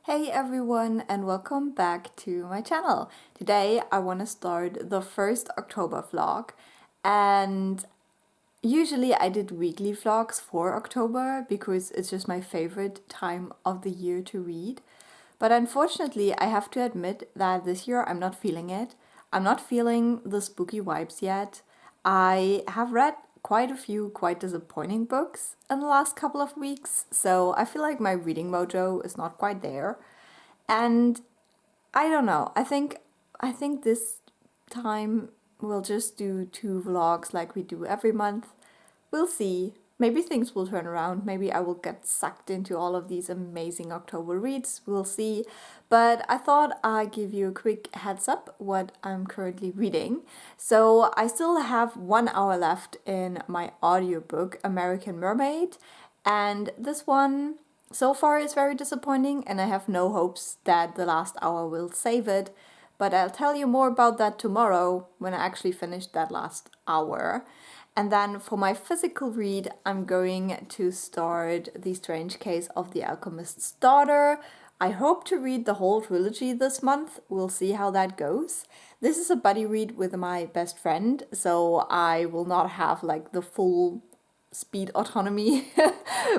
Hey everyone, and welcome back to my channel. Today I want to start the first October vlog, and usually I did weekly vlogs for October because it's just my favorite time of the year to read. But unfortunately I have to admit that this year I'm not feeling it. I'm not feeling the spooky vibes yet. I have read quite a few quite disappointing books in the last couple of weeks, so I feel like my reading mojo is not quite there. And I don't know. I think this time we'll just do two vlogs like we do every month. We'll see. Maybe things will turn around. Maybe I will get sucked into all of these amazing October reads. We'll see. But I thought I'd give you a quick heads up what I'm currently reading. So I still have 1 hour left in my audiobook, American Mermaid. And this one so far is very disappointing, and I have no hopes that the last hour will save it. But I'll tell you more about that tomorrow when I actually finish that last hour. And then for my physical read, I'm going to start The Strange Case of the Alchemist's Daughter. I hope to read the whole trilogy this month. We'll see how that goes. This is a buddy read with my best friend, so I will not have like the full speed autonomy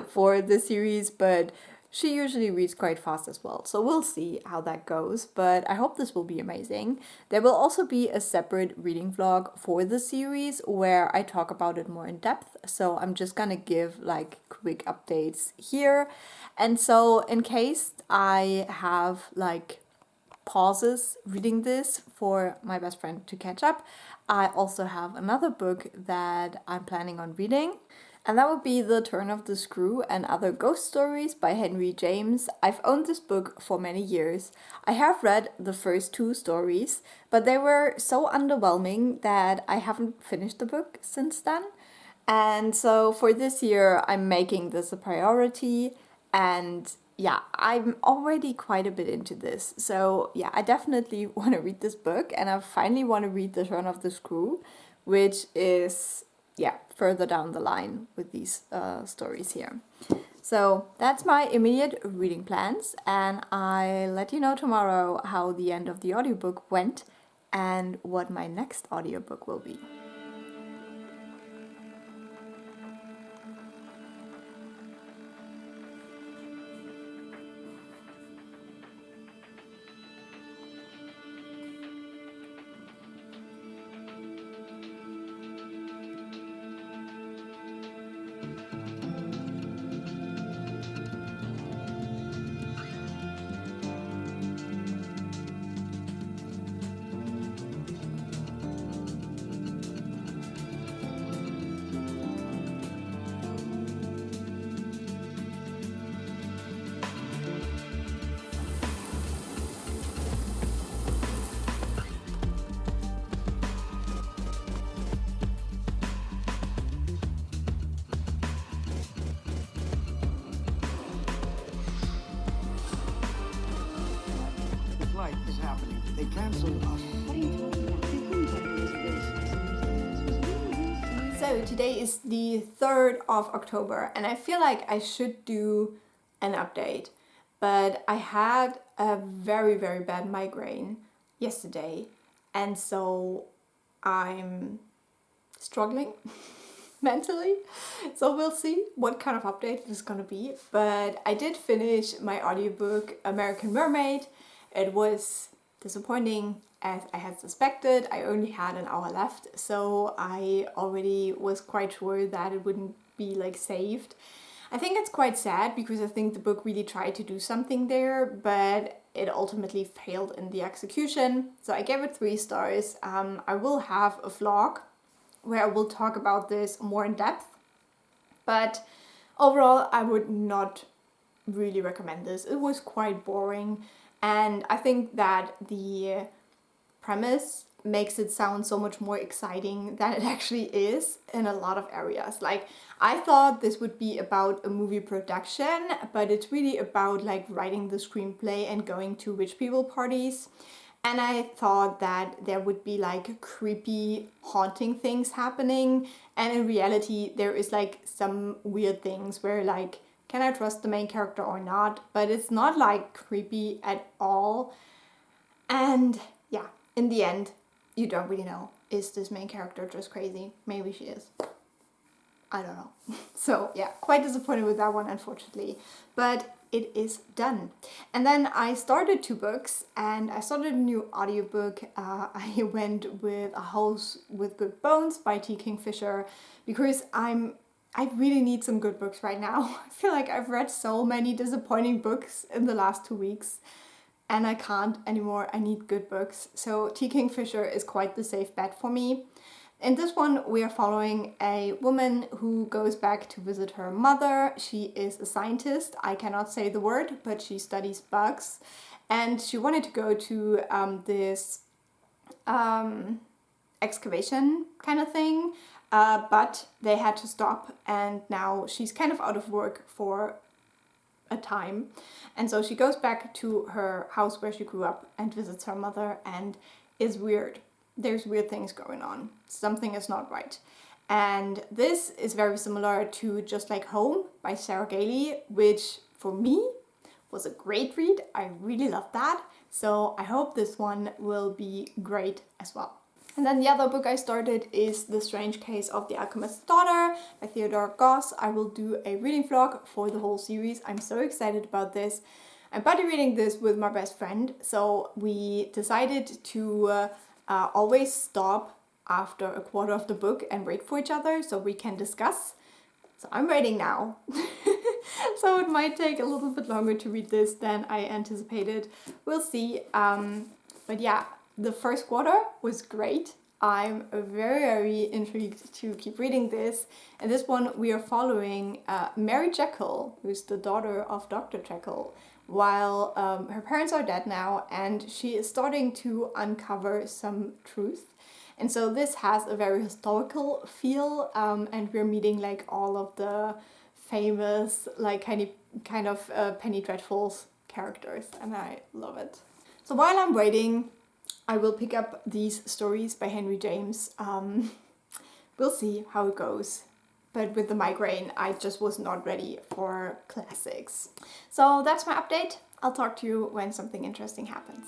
for the series, but she usually reads quite fast as well, so we'll see how that goes, but I hope this will be amazing. There will also be a separate reading vlog for the series where I talk about it more in depth, so I'm just gonna give like quick updates here. And so in case I have like pauses reading this for my best friend to catch up, I also have another book that I'm planning on reading, and that would be The Turn of the Screw and Other Ghost Stories by Henry James. I've owned this book for many years. I have read the first two stories, but they were so underwhelming that I haven't finished the book since then. And so for this year, I'm making this a priority, and yeah, I'm already quite a bit into this. So yeah, I definitely want to read this book, and I finally want to read The Turn of the Screw, which is, yeah, further down the line with these stories here. So that's my immediate reading plans, and I'll let you know tomorrow how the end of the audiobook went and what my next audiobook will be. Is happening. They canceled us. What are you talking about? They couldn't get this. So today is the 3rd of October, and I feel like I should do an update, but I had a very, very bad migraine yesterday, and so I'm struggling mentally. So we'll see what kind of update it is gonna be. But I did finish my audiobook American Mermaid. It was disappointing as I had suspected. I only had an hour left, so I already was quite sure that it wouldn't be like saved. I think it's quite sad because I think the book really tried to do something there, but it ultimately failed in the execution. So I gave it 3 stars. I will have a vlog where I will talk about this more in depth, but overall I would not really recommend this. It was quite boring, and I think that the premise makes it sound so much more exciting than it actually is in a lot of areas. Like, I thought this would be about a movie production, but it's really about like writing the screenplay and going to rich people parties. And I thought that there would be like creepy, haunting things happening, and in reality there is like some weird things where like can I trust the main character or not? But it's not like creepy at all. And yeah, in the end, you don't really know. Is this main character just crazy? Maybe she is. I don't know. So yeah, quite disappointed with that one, unfortunately. But it is done. And then I started 2 books, and I started a new audiobook. I went with A House with Good Bones by Kingfisher, because I really need some good books right now. I feel like I've read so many disappointing books in the last 2 weeks, and I can't anymore. I need good books. So Kingfisher is quite the safe bet for me. In this one, we are following a woman who goes back to visit her mother. She is a scientist. I cannot say the word, but she studies bugs. And she wanted to go to this excavation kind of thing, but they had to stop, and now she's kind of out of work for a time. And so she goes back to her house where she grew up and visits her mother, and is weird. There's weird things going on. Something is not right. And this is very similar to Just Like Home by Sarah Gailey, which for me was a great read. I really loved that. So I hope this one will be great as well. And then the other book I started is The Strange Case of the Alchemist's Daughter by Theodora Goss. I will do a reading vlog for the whole series. I'm so excited about this. I'm buddy reading this with my best friend, so we decided to always stop after a quarter of the book and wait for each other so we can discuss. So I'm waiting now. So it might take a little bit longer to read this than I anticipated. We'll see. But yeah, the first quarter was great. I'm very, very intrigued to keep reading this. And this one we are following Mary Jekyll, who's the daughter of Dr. Jekyll, while her parents are dead now, and she is starting to uncover some truth. And so this has a very historical feel, and we're meeting like all of the famous, like kind of Penny Dreadfuls characters, and I love it. So while I'm waiting, I will pick up these stories by Henry James. We'll see how it goes. But with the migraine, I just was not ready for classics. So that's my update. I'll talk to you when something interesting happens.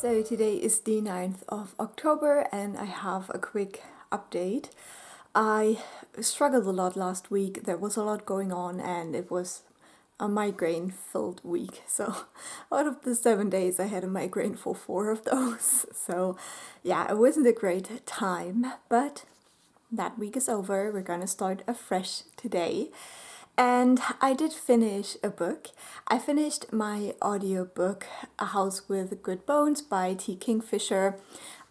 So today is the 9th of October and I have a quick update. I struggled a lot last week. There was a lot going on and it was a migraine-filled week. So out of the 7 days, I had a migraine for 4 of those. So yeah, it wasn't a great time, but that week is over. We're gonna start afresh today. And I did finish a book. I finished my audiobook, A House with Good Bones by Kingfisher.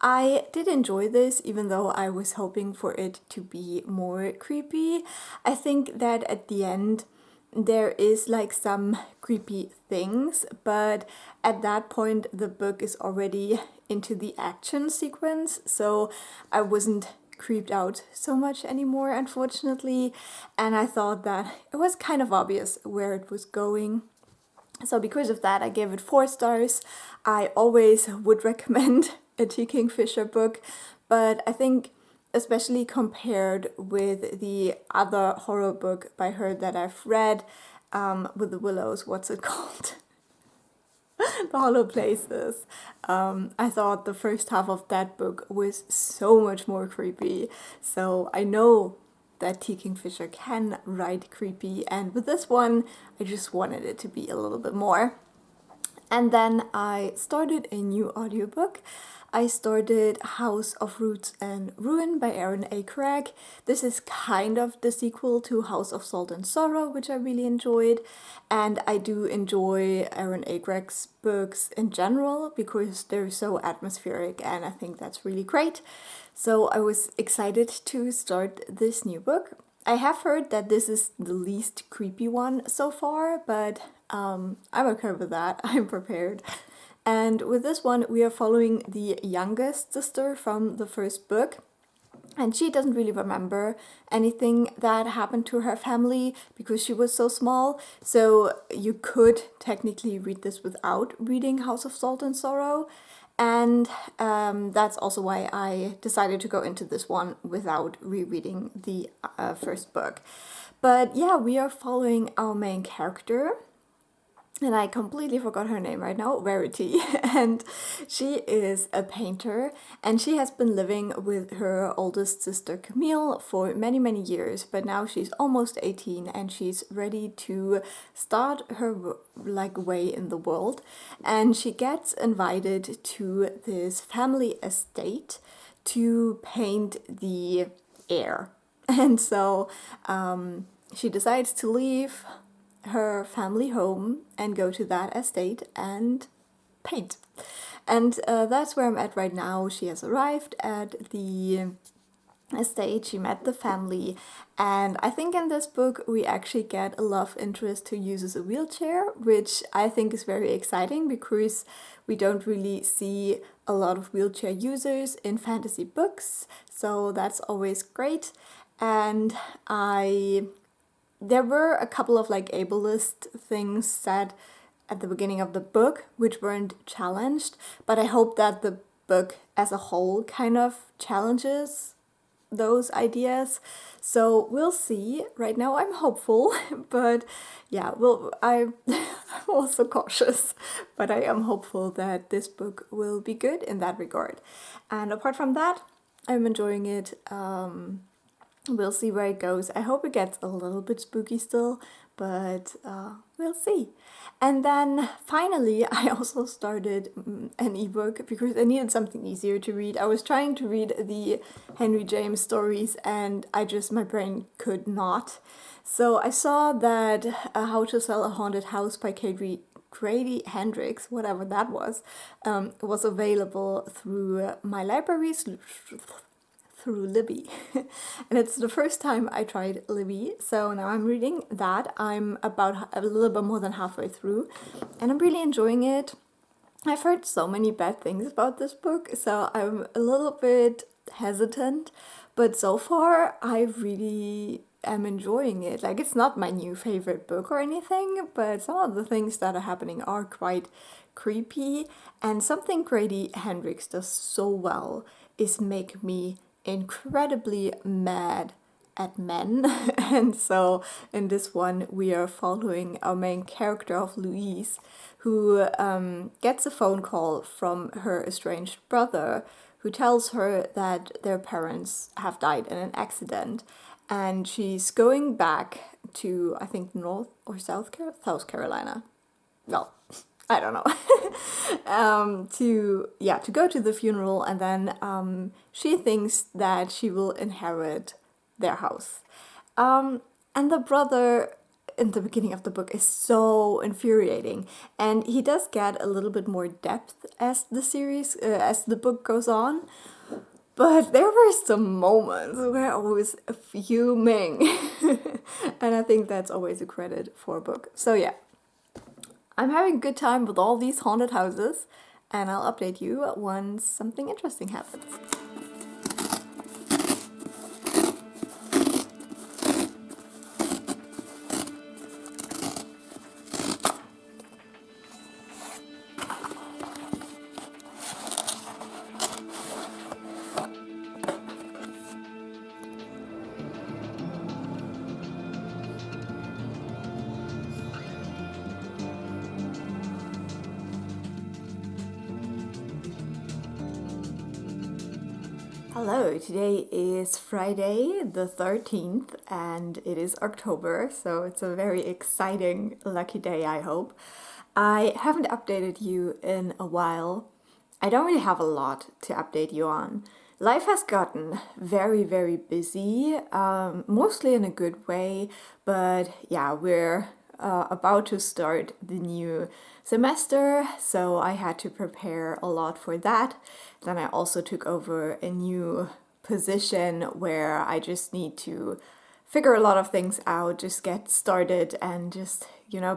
I did enjoy this, even though I was hoping for it to be more creepy. I think that at the end, there is like some creepy things, but at that point the book is already into the action sequence, so I wasn't creeped out so much anymore, unfortunately, and I thought that it was kind of obvious where it was going. So because of that, I gave it 4 stars. I always would recommend a Kingfisher book, but I think especially compared with the other horror book by her that I've read, with the willows, what's it called? The Hollow Places. I thought the first half of that book was so much more creepy. So I know that Kingfisher can write creepy, and with this one, I just wanted it to be a little bit more. And then I started a new audiobook. I started House of Roots and Ruin by Erin. This is kind of the sequel to House of Salt and Sorrow, which I really enjoyed. And I do enjoy Erin books in general because they're so atmospheric, and I think that's really great. So I was excited to start this new book. I have heard that this is the least creepy one so far, but I'm okay with that. I'm prepared. And with this one, we are following the youngest sister from the first book. And she doesn't really remember anything that happened to her family because she was so small. So you could technically read this without reading House of Salt and Sorrow. And that's also why I decided to go into this one without rereading the first book. But yeah, we are following our main character. And I completely forgot her name right now, Verity. And she is a painter, and she has been living with her oldest sister Camille for many, many years. But now she's almost 18 and she's ready to start her way in the world. And she gets invited to this family estate to paint the air. And so she decides to leave her family home and go to that estate and paint. And that's where I'm at right now. She has arrived at the estate, she met the family, and I think in this book we actually get a love interest who uses a wheelchair, which I think is very exciting because we don't really see a lot of wheelchair users in fantasy books, so that's always great. And there were a couple of ableist things said at the beginning of the book which weren't challenged, but I hope that the book as a whole kind of challenges those ideas. So we'll see. Right now I'm hopeful, but yeah, I'm also cautious, but I am hopeful that this book will be good in that regard. And apart from that, I'm enjoying it. We'll see where it goes. I hope it gets a little bit spooky still, but we'll see. And then finally, I also started an ebook because I needed something easier to read. I was trying to read the Henry James stories and my brain could not. So I saw that How to Sell a Haunted House by Grady Hendrix, whatever that was available through my libraries, through Libby. And it's the first time I tried Libby, so now I'm reading that. I'm about a little bit more than halfway through and I'm really enjoying it. I've heard so many bad things about this book, so I'm a little bit hesitant, but so far I really am enjoying it. It's not my new favorite book or anything, but some of the things that are happening are quite creepy, and something Grady Hendrix does so well is make me incredibly mad at men. And so in this one we are following our main character of Louise, who gets a phone call from her estranged brother who tells her that their parents have died in an accident, and she's going back to, I think, South Carolina. Well, I don't know. To go to the funeral, and then she thinks that she will inherit their house. And the brother in the beginning of the book is so infuriating, and he does get a little bit more depth as the book goes on. But there were some moments where I was fuming, and I think that's always a credit for a book. So yeah, I'm having a good time with all these haunted houses, and I'll update you once something interesting happens. Hello, today is Friday the 13th and it is October, so it's a very exciting, lucky day, I hope. I haven't updated you in a while. I don't really have a lot to update you on. Life has gotten very, very busy, mostly in a good way, but yeah, we're about to start the new semester, so I had to prepare a lot for that. Then I also took over a new position where I just need to figure a lot of things out, just get started and just,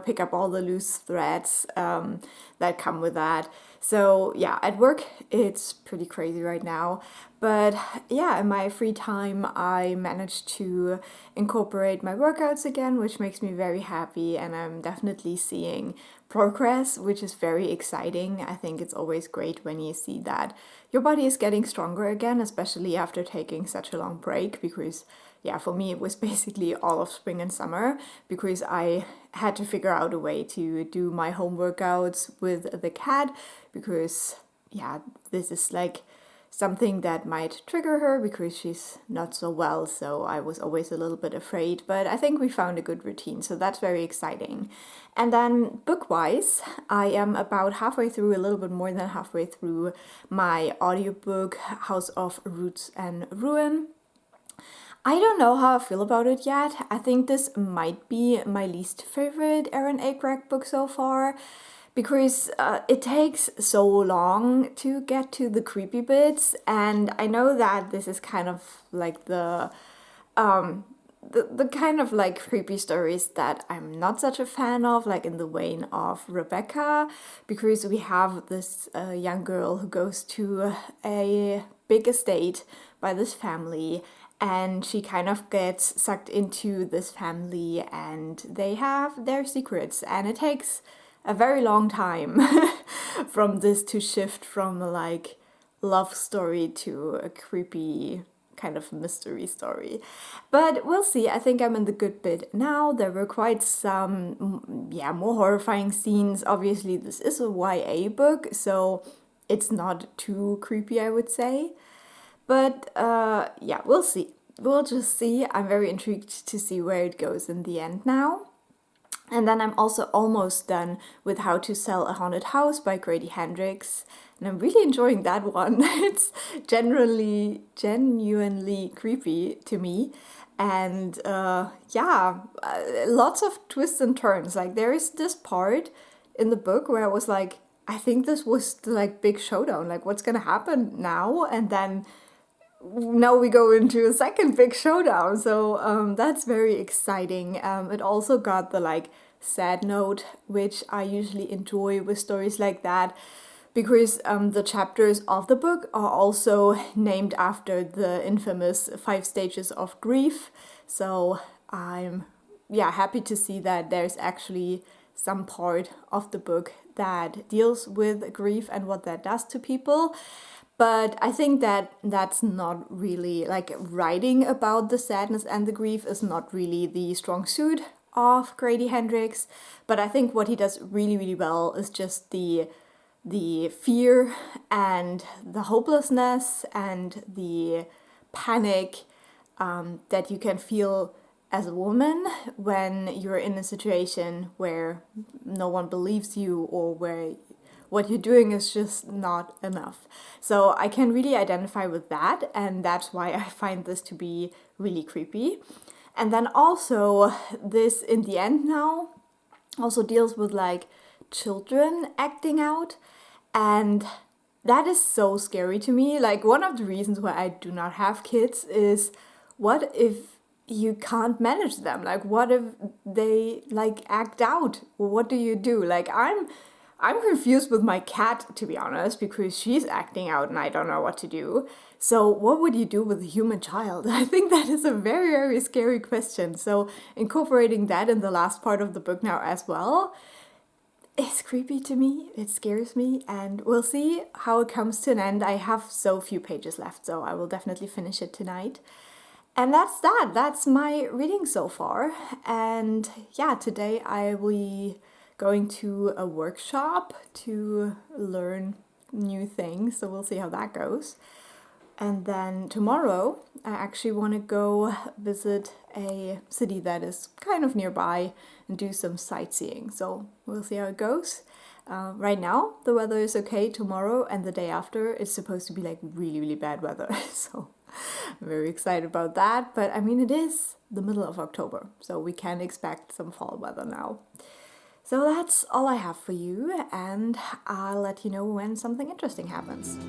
pick up all the loose threads that come with that. So yeah, at work it's pretty crazy right now. But yeah, in my free time I managed to incorporate my workouts again, which makes me very happy, and I'm definitely seeing progress, which is very exciting. I think it's always great when you see that your body is getting stronger again, especially after taking such a long break, because yeah, for me it was basically all of spring and summer, because I had to figure out a way to do my home workouts with the cat, because yeah, this is like something that might trigger her because she's not so well, so I was always a little bit afraid, but I think we found a good routine, so that's very exciting. And then book-wise, I am about halfway through, a little bit more than halfway through my audiobook, House of Roots and Ruin. I don't know how I feel about it yet. I think this might be my least favorite Erin book so far, because it takes so long to get to the creepy bits, and I know that this is kind of like the kind of like creepy stories that I'm not such a fan of, like in the vein of Rebecca, because we have this young girl who goes to a big estate by this family, and she kind of gets sucked into this family and they have their secrets, and it takes a very long time from this to shift from like love story to a creepy kind of mystery story. But we'll see. I think I'm in the good bit now. There were quite some more horrifying scenes. Obviously this is a YA book, so it's not too creepy, I would say. But we'll see. We'll just see. I'm very intrigued to see where it goes in the end now. And then I'm also almost done with How to Sell a Haunted House by Grady Hendrix. And I'm really enjoying that one. It's genuinely creepy to me. And lots of twists and turns. Like there is this part in the book where I was like, I think this was the like big showdown. Like what's gonna happen now? And then now we go into a second big showdown, so that's very exciting. It also got the like sad note, which I usually enjoy with stories like that, because the chapters of the book are also named after the infamous 5 stages of grief. So I'm happy to see that there's actually some part of the book that deals with grief and what that does to people. But I think that that's not really, like, writing about the sadness and the grief is not really the strong suit of Grady Hendrix. But I think what he does really, really well is just the fear and the hopelessness and the panic that you can feel as a woman when you're in a situation where no one believes you or where what you're doing is just not enough. So I can really identify with that, and that's why I find this to be really creepy. And then also, this in the end now also deals with like children acting out, and that is so scary to me. Like, one of the reasons why I do not have kids is, what if you can't manage them? Like, what if they like act out? What do you do? Like, I'm confused with my cat, to be honest, because she's acting out and I don't know what to do. So what would you do with a human child? I think that is a very, very scary question. So incorporating that in the last part of the book now as well, it's creepy to me, it scares me, and we'll see how it comes to an end. I have so few pages left, so I will definitely finish it tonight. And that's that. That's my reading so far. And yeah, today I will be going to a workshop to learn new things, so we'll see how that goes. And then tomorrow I actually want to go visit a city that is kind of nearby and do some sightseeing, so we'll see how it goes. Right now the weather is okay. Tomorrow and the day after it's supposed to be like really, really bad weather, so I'm very excited about that. But I mean, it is the middle of October, so we can expect some fall weather now. So that's all I have for you, and I'll let you know when something interesting happens.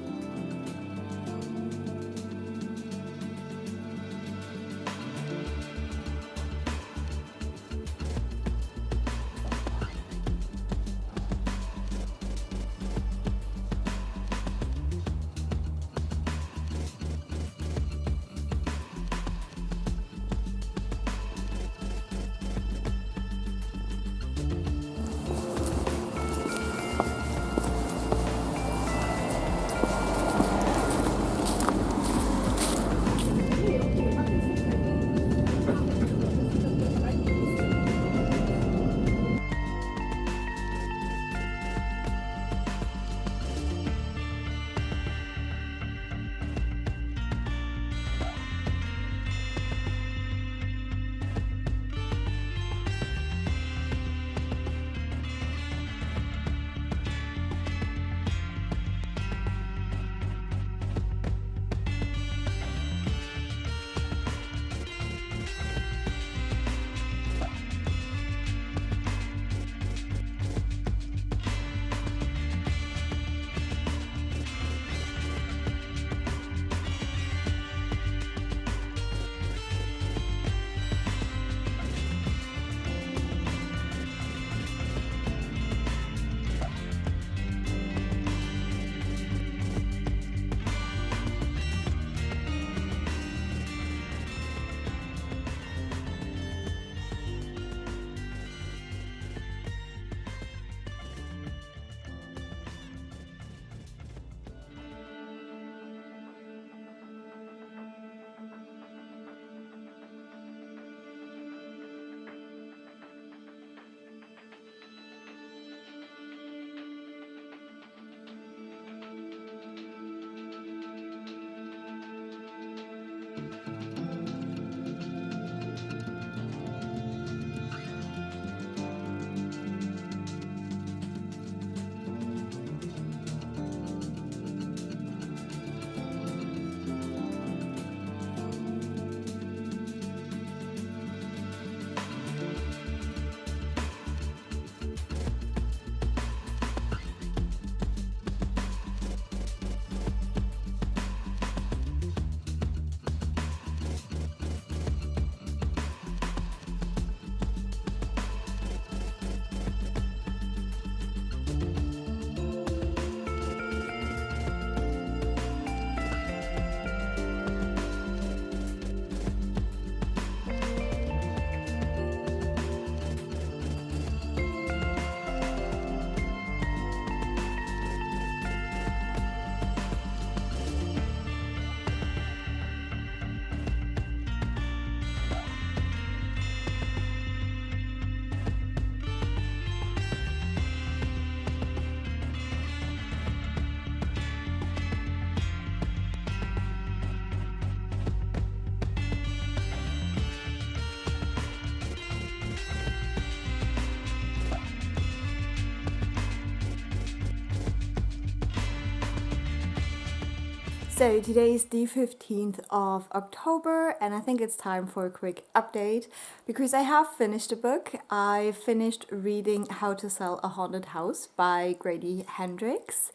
So today is the 15th of October, and I think it's time for a quick update because I have finished a book. I finished reading How to Sell a Haunted House by Grady Hendrix,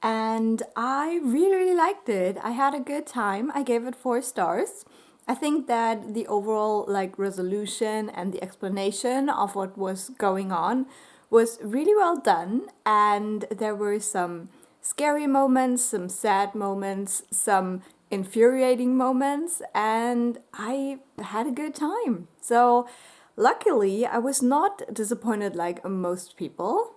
and I really liked it. I had a good time. I gave it 4 stars. I think that the overall resolution and the explanation of what was going on was really well done, and there were some scary moments, some sad moments, some infuriating moments, and I had a good time. So luckily I was not disappointed like most people,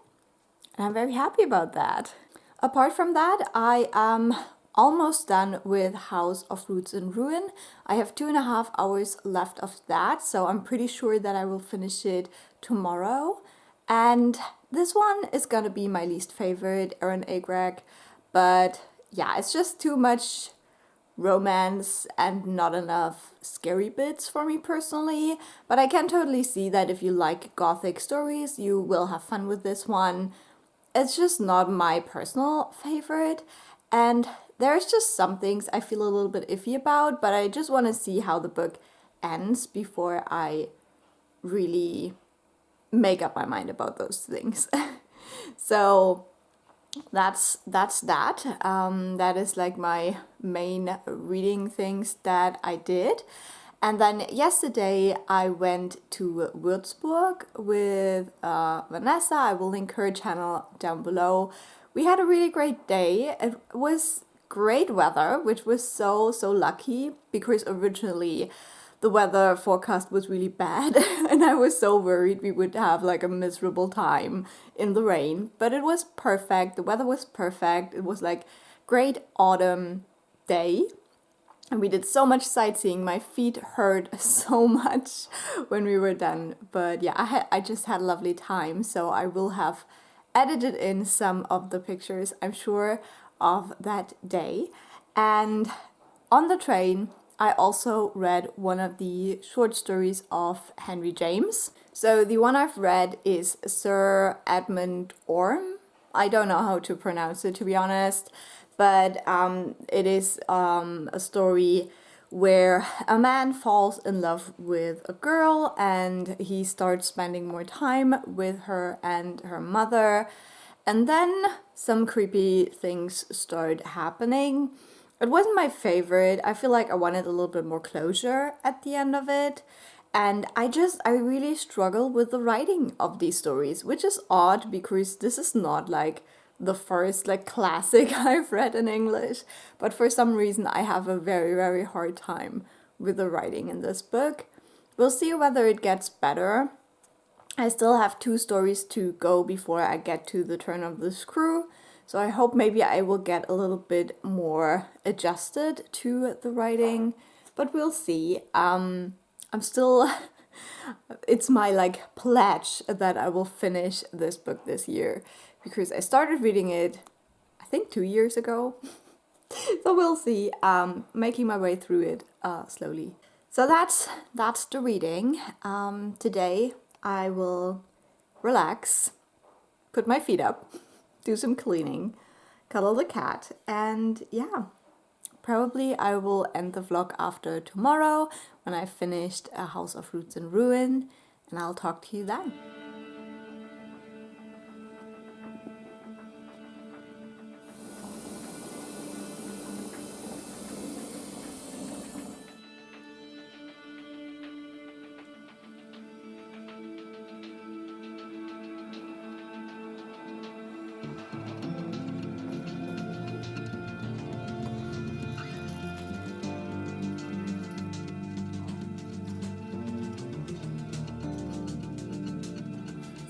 and I'm very happy about that. Apart from that, I am almost done with House of Roots and Ruin. I have 2.5 hours left of that, so I'm pretty sure that I will finish it tomorrow. And this one is gonna be my least favorite, Erin, but yeah, it's just too much romance and not enough scary bits for me personally. But I can totally see that if you like gothic stories, you will have fun with this one. It's just not my personal favorite, and there's just some things I feel a little bit iffy about, but I just want to see how the book ends before I really make up my mind about those things. So that's that. That is like my main reading things that I did. And then yesterday I went to Würzburg with Vanessa. I will link her channel down below. We had a really great day. It was great weather, which was so lucky because originally the weather forecast was really bad and I was so worried we would have like a miserable time in the rain. But it was perfect. The weather was perfect. It was like great autumn day. And we did so much sightseeing. My feet hurt so much when we were done. But yeah, I just had a lovely time. So I will have edited in some of the pictures, I'm sure, of that day. And on the train, I also read one of the short stories of Henry James. So the one I've read is Sir Edmund Orme. I don't know how to pronounce it, to be honest. But it is a story where a man falls in love with a girl and he starts spending more time with her and her mother. And then some creepy things start happening. It wasn't my favorite. I feel like I wanted a little bit more closure at the end of it. And I really struggle with the writing of these stories, which is odd because this is not like the first like classic I've read in English, but for some reason I have a very hard time with the writing in this book. We'll see whether it gets better. I still have 2 stories to go before I get to the turn of the screw, so I hope maybe I will get a little bit more adjusted to the writing, but we'll see. I'm still it's my like pledge that I will finish this book this year, because I started reading it, I think 2 years ago. So we'll see. Making my way through it slowly. So that's the reading. Today I will relax, put my feet up, do some cleaning, cuddle the cat, and yeah, probably I will end the vlog after tomorrow when I've finished A House of Roots and Ruin, and I'll talk to you then.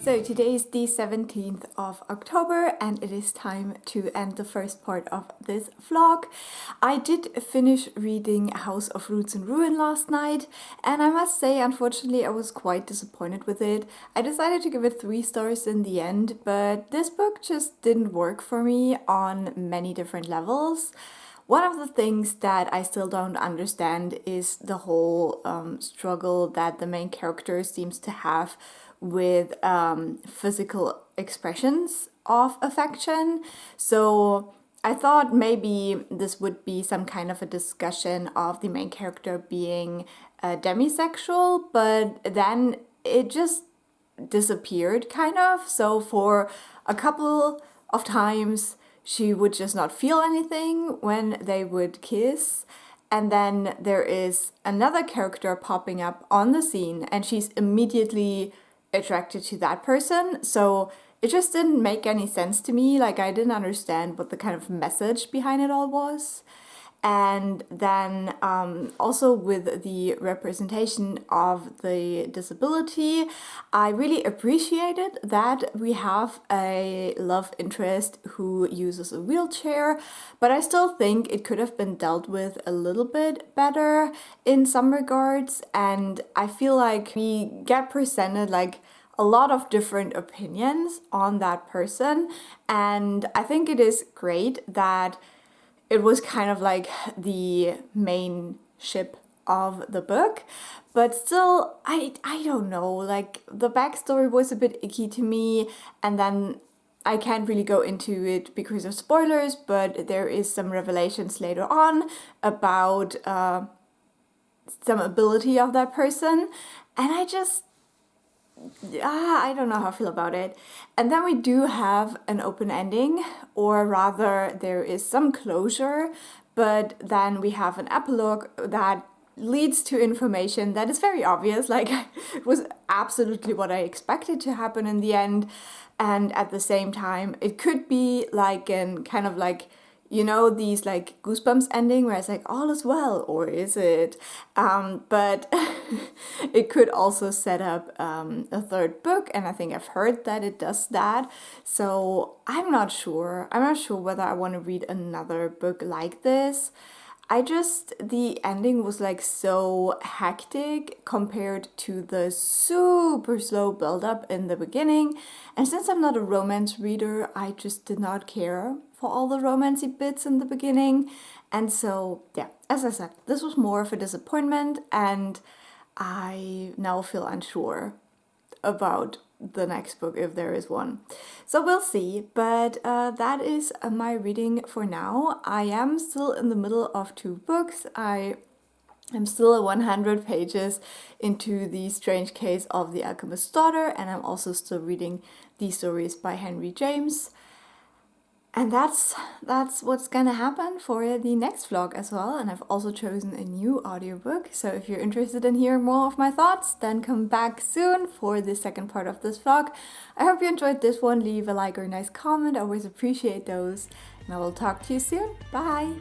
So today is the 17th of October and it is time to end the first part of this vlog. I did finish reading House of Roots and Ruin last night, and I must say unfortunately I was quite disappointed with it. I decided to give it 3 stars in the end, but this book just didn't work for me on many different levels. One of the things that I still don't understand is the whole struggle that the main character seems to have with physical expressions of affection. So I thought maybe this would be some kind of a discussion of the main character being demisexual, but then it just disappeared kind of. So for a couple of times she would just not feel anything when they would kiss. And then there is another character popping up on the scene and she's immediately attracted to that person. So it just didn't make any sense to me. Like I didn't understand what the kind of message behind it all was. And then also with the representation of the disability, I really appreciated that we have a love interest who uses a wheelchair, but I still think it could have been dealt with a little bit better in some regards. And I feel like we get presented like a lot of different opinions on that person. And I think it is great that it was kind of like the main ship of the book, but still, I don't know, like the backstory was a bit icky to me, and then I can't really go into it because of spoilers, but there is some revelations later on about some ability of that person, and I don't know how I feel about it. And then we do have an open ending, or rather there is some closure, but then we have an epilogue that leads to information that is very obvious, like it was absolutely what I expected to happen in the end. And at the same time, it could be like an kind of like, you know, these like Goosebumps ending where it's like all is well, or is it? But it could also set up a third book, and I think I've heard that it does that. So I'm not sure. I'm not sure whether I want to read another book like this. The ending was like so hectic compared to the super slow build-up in the beginning. And since I'm not a romance reader, I just did not care for all the romancy bits in the beginning. And so, yeah, as I said, this was more of a disappointment, and I now feel unsure about the next book if there is one. So we'll see, but that is my reading for now. I am still in the middle of 2 books. I am still 100 pages into The Strange Case of the Alchemist's Daughter, and I'm also still reading these stories by Henry James. And that's what's gonna happen for the next vlog as well. And I've also chosen a new audiobook. So if you're interested in hearing more of my thoughts, then come back soon for the second part of this vlog. I hope you enjoyed this one. Leave a like or a nice comment. I always appreciate those. And I will talk to you soon. Bye!